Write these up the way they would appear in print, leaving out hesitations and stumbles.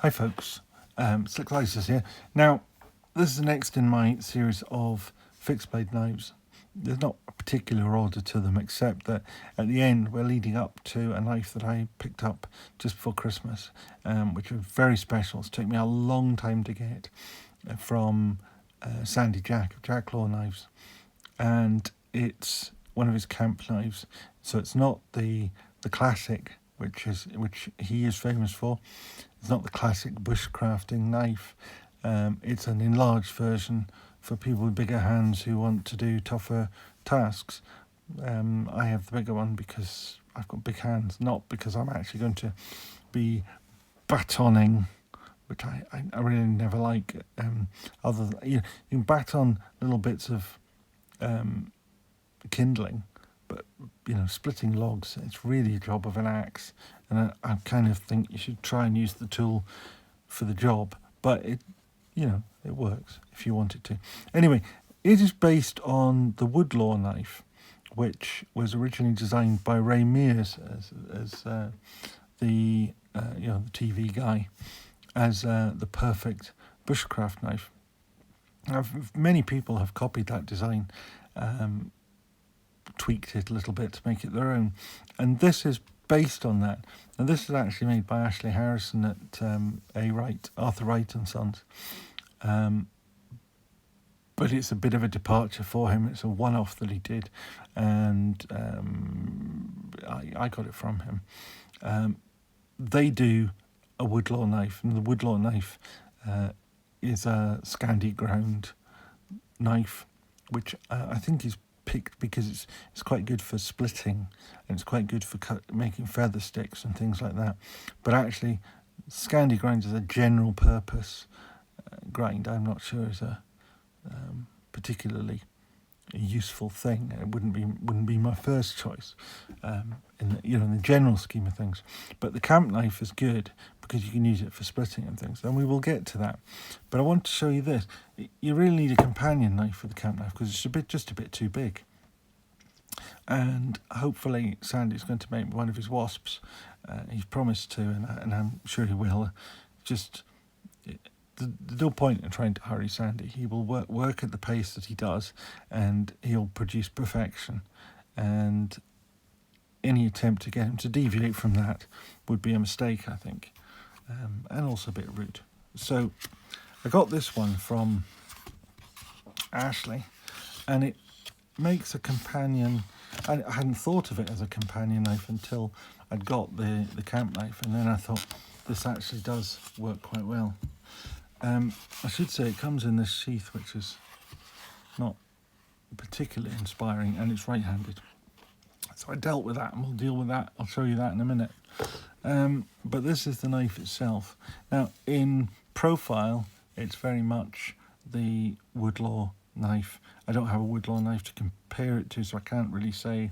Hi folks, Slicklicious here. Now, this is the next in my series of fixed blade knives. There's not a particular order to them, except that at the end we're leading up to a knife that I picked up just before Christmas, which was very special. It's taken me a long time to get from Sandy Jack of Jacklore Knives, and it's one of his camp knives. So it's not the classic, which he is famous for. It's not the classic bushcrafting knife. It's an enlarged version for people with bigger hands who want to do tougher tasks. I have the bigger one because I've got big hands, not because I'm actually going to be batoning, which I really never like. Other than, you can baton little bits of kindling, but splitting logs, it's really a job of an axe, and I kind of think you should try and use the tool for the job, but it works if you want it to. Anyway, it is based on the Woodlaw knife, which was originally designed by Ray Mears as the TV guy, as the perfect bushcraft knife. Now, many people have copied that design, tweaked it a little bit to make it their own, and this is based on that. And this is actually made by Ashley Harrison at Arthur Wright and Sons, but it's a bit of a departure for him. It's a one-off that he did, and I got it from him. They do a Woodlaw knife, and the Woodlaw knife is a scandi ground knife, which I think is picked because it's quite good for splitting, and it's quite good for making feather sticks and things like that. But actually, scandi grind is a general purpose grind. I'm not sure is a particularly useful thing. It wouldn't be my first choice in the general scheme of things. But the camp knife is good because you can use it for splitting and things, and we will get to that. But I want to show you this. You really need a companion knife for the camp knife because it's just a bit too big. And hopefully Sandy's going to make one of his wasps. He's promised to, and I'm sure he will. Just there's no point in trying to hurry Sandy. He will work at the pace that he does, and he'll produce perfection. And any attempt to get him to deviate from that would be a mistake, I think, and also a bit rude. So I got this one from Ashley, and it makes a companion. I hadn't thought of it as a companion knife until I'd got the camp knife, and then I thought this actually does work quite well. I should say it comes in this sheath, which is not particularly inspiring, and it's right-handed. So I dealt with that, and we'll deal with that. I'll show you that in a minute. But this is the knife itself. Now, in profile, it's very much the Woodlaw knife. I don't have a Woodlaw knife to compare it to, so I can't really say,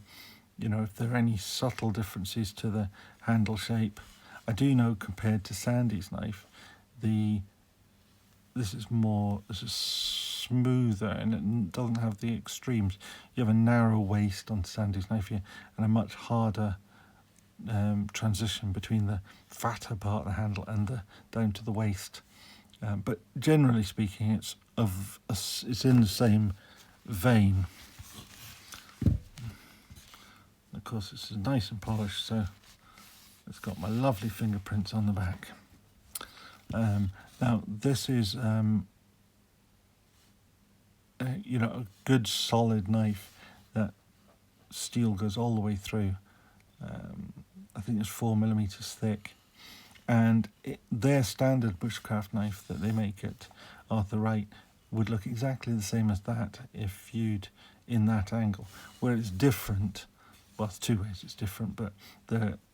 if there are any subtle differences to the handle shape. I do know compared to Sandy's knife, this is smoother, and it doesn't have the extremes. You have a narrow waist on Sandy's knife here, and a much harder transition between the fatter part of the handle and down to the waist. But generally speaking, it's in the same vein. Of course, it's nice and polished, so it's got my lovely fingerprints on the back. Now, this is a good solid knife that steel goes all the way through. I think it's 4mm thick, and their standard bushcraft knife that they make at Arthur Wright would look exactly the same as that if viewed in that angle. Where it's different, well, there's two ways it's different, but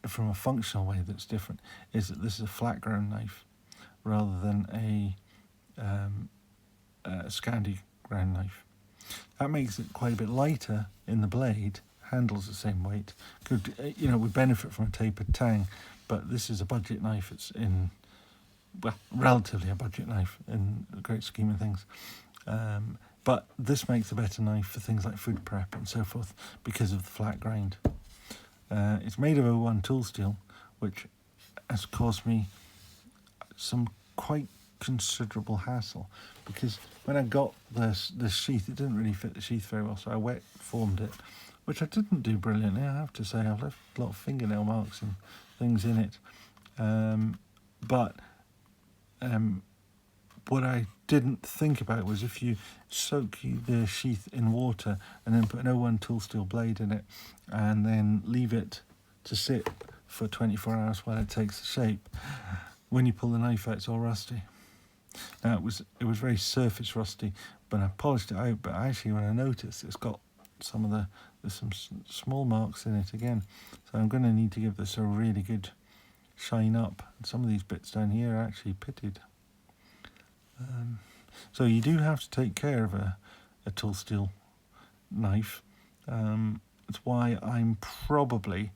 from a functional way that's different, is that this is a flat ground knife rather than a scandi ground knife. That makes it quite a bit lighter in the blade. Handles the same weight. We benefit from a tapered tang, but this is a budget knife. It's relatively a budget knife in the great scheme of things. But this makes a better knife for things like food prep and so forth because of the flat grind. It's made of 01 tool steel, which has caused me some quite considerable hassle, because when I got this sheath, it didn't really fit the sheath very well, so I wet formed it, which I didn't do brilliantly, I have to say. I've left a lot of fingernail marks and things in it, but what I didn't think about was if you soak the sheath in water and then put an 01 tool steel blade in it and then leave it to sit for 24 hours while it takes the shape, when you pull the knife out, it's all rusty. Now, it was very surface rusty, but I polished it out, but actually when I noticed, it's got there's some small marks in it again, so I'm going to need to give this a really good shine up. And some of these bits down here are actually pitted. So you do have to take care of a tool steel knife. That's why I'm probably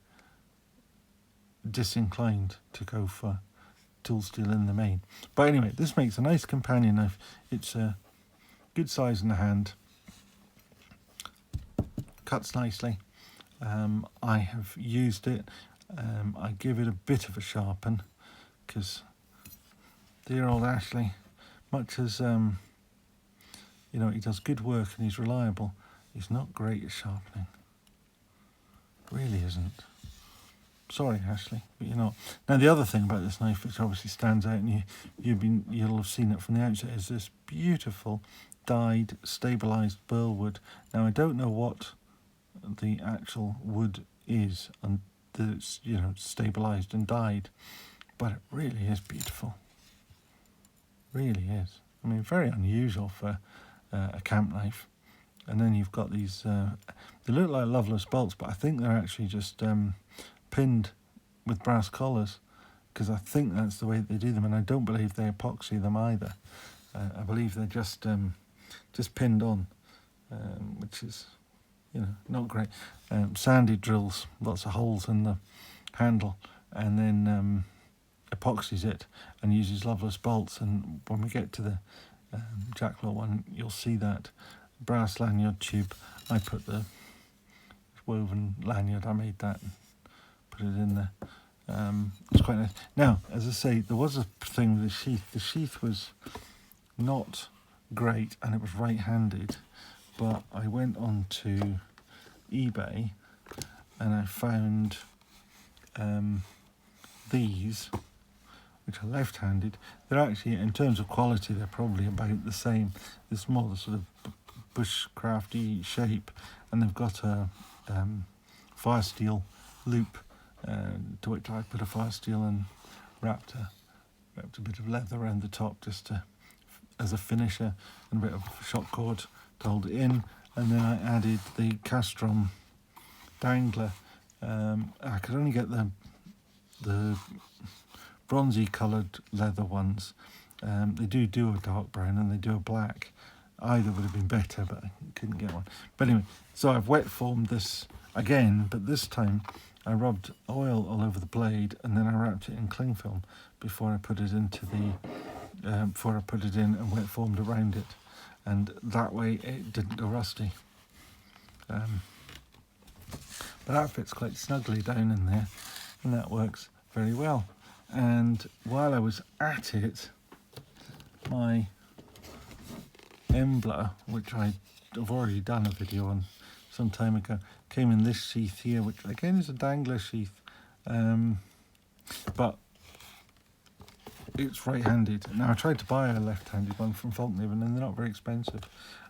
disinclined to go for tool steel in the main. But anyway, this makes a nice companion knife. It's a good size in the hand, cuts nicely. I have used it. I give it a bit of a sharpen, because dear old Ashley, much as he does good work and he's reliable, he's not great at sharpening. Really isn't. Sorry, Ashley, but you're not. Now, the other thing about this knife, which obviously stands out, and you'll have seen it from the outset, is this beautiful dyed, stabilised burl wood. Now, I don't know what the actual wood is, and it's stabilised and dyed, but it really is beautiful. Really is. I mean, very unusual for a camp knife. And then you've got these, they look like loveless bolts, but I think they're actually just pinned with brass collars, because I think that's the way they do them, and I don't believe they epoxy them either. I believe they're just pinned on, which is, not great. Sandy drills lots of holes in the handle, and then epoxies it and uses loveless bolts. And when we get to the Jacklore one, you'll see that brass lanyard tube. I put the woven lanyard, I made that and put it in there. It's quite nice. Now, as I say, there was a thing with the sheath. The sheath was not great, and it was right-handed, but I went on to eBay and I found these, which are left-handed. They're actually, in terms of quality, they're probably about the same. It's more the sort of bushcrafty shape, and they've got a fire steel loop, to which I put a fire steel and wrapped a bit of leather around the top, just as a finisher, and a bit of shock cord to hold it in. And then I added the castron dangler. I could only get the bronzy coloured leather ones. They do a dark brown and they do a black. Either would have been better, but I couldn't get one. But anyway, so I've wet formed this again, but this time I rubbed oil all over the blade, and then I wrapped it in cling film before I put it in and wet formed around it, and that way it didn't go rusty. But that fits quite snugly down in there, and that works very well. And while I was at it, my Embler, which I've already done a video on some time ago, came in this sheath here, which again is a dangler sheath, but it's right-handed. Now, I tried to buy a left-handed one from Falkniven, and they're not very expensive.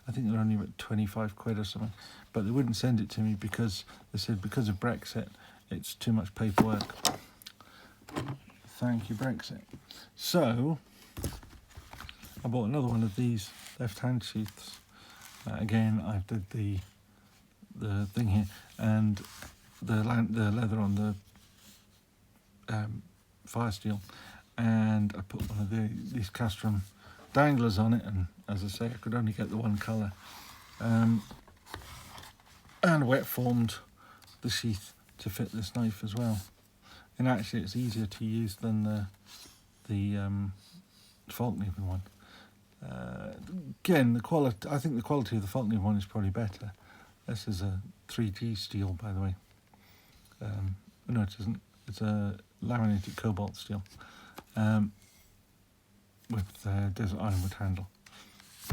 I think they're only about 25 quid or something, but they wouldn't send it to me because they said because of Brexit it's too much paperwork. Thank you, Brexit. So I bought another one of these left-hand sheaths. Again, I did the thing here, and the leather on the fire steel, and I put one of these castron danglers on it, and as I say, I could only get the one colour, and wet formed the sheath to fit this knife as well. And actually it's easier to use than the Falkniven one. Again, I think the quality of the Falkniven one is probably better. This is a 3G steel, by the way. No, it isn't. It's a laminated cobalt steel. with desert ironwood handle,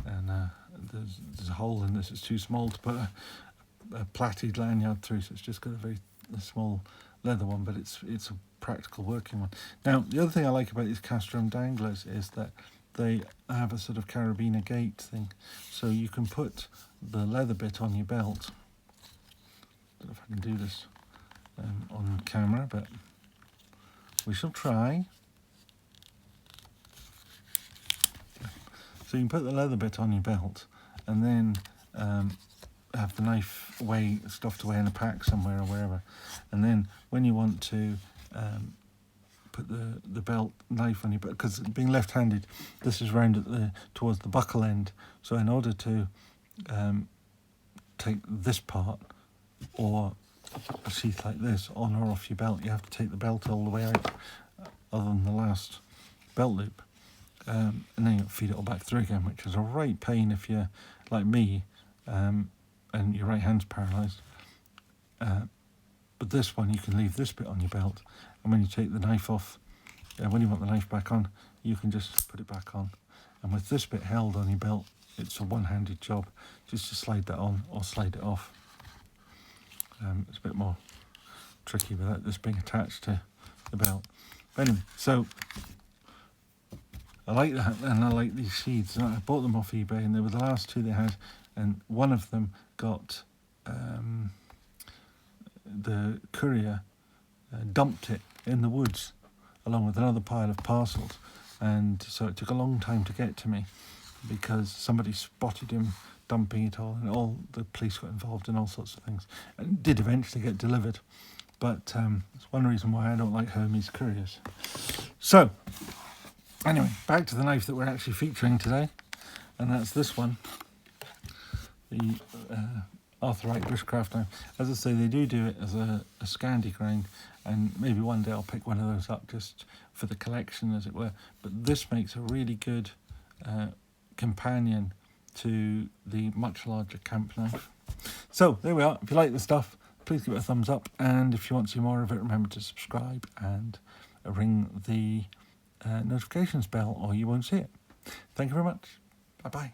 and there's a hole in this. It's too small to put a plaited lanyard through, so it's just got a small leather one, but it's a practical working one. Now, the other thing I like about these cast drum danglers is that they have a sort of carabiner gate thing, so you can put the leather bit on your belt. I don't know if I can do this on camera, but we shall try. So you can put the leather bit on your belt, and then have the knife stuffed away in a pack somewhere or wherever. And then when you want to put the belt knife on your belt, because being left-handed, this is round towards the buckle end. So in order to take this part, or a sheath like this, on or off your belt, you have to take the belt all the way out, other than the last belt loop. And then you feed it all back through again, which is a right pain if you're like me and your right hand's paralysed. But this one, you can leave this bit on your belt, and when you take the knife off, when you want the knife back on, you can just put it back on. And with this bit held on your belt, it's a one-handed job, just to slide that on or slide it off. It's a bit more tricky without this being attached to the belt. But anyway, so I like that, and I like these sheaths. I bought them off eBay, and they were the last two they had, and one of them got the courier dumped it in the woods along with another pile of parcels, and so it took a long time to get to me because somebody spotted him dumping it all, and all the police got involved in all sorts of things, and it did eventually get delivered. But it's one reason why I don't like Hermes couriers. So anyway, back to the knife that we're actually featuring today, and that's this one, the Wright Bushcraft knife. As I say, they do it as a scandi grind, and maybe one day I'll pick one of those up just for the collection, as it were. But this makes a really good companion to the much larger camp knife. So there we are. If you like the stuff, please give it a thumbs up, and if you want to see more of it, remember to subscribe and ring the notifications bell, or you won't see it. Thank you very much. Bye bye.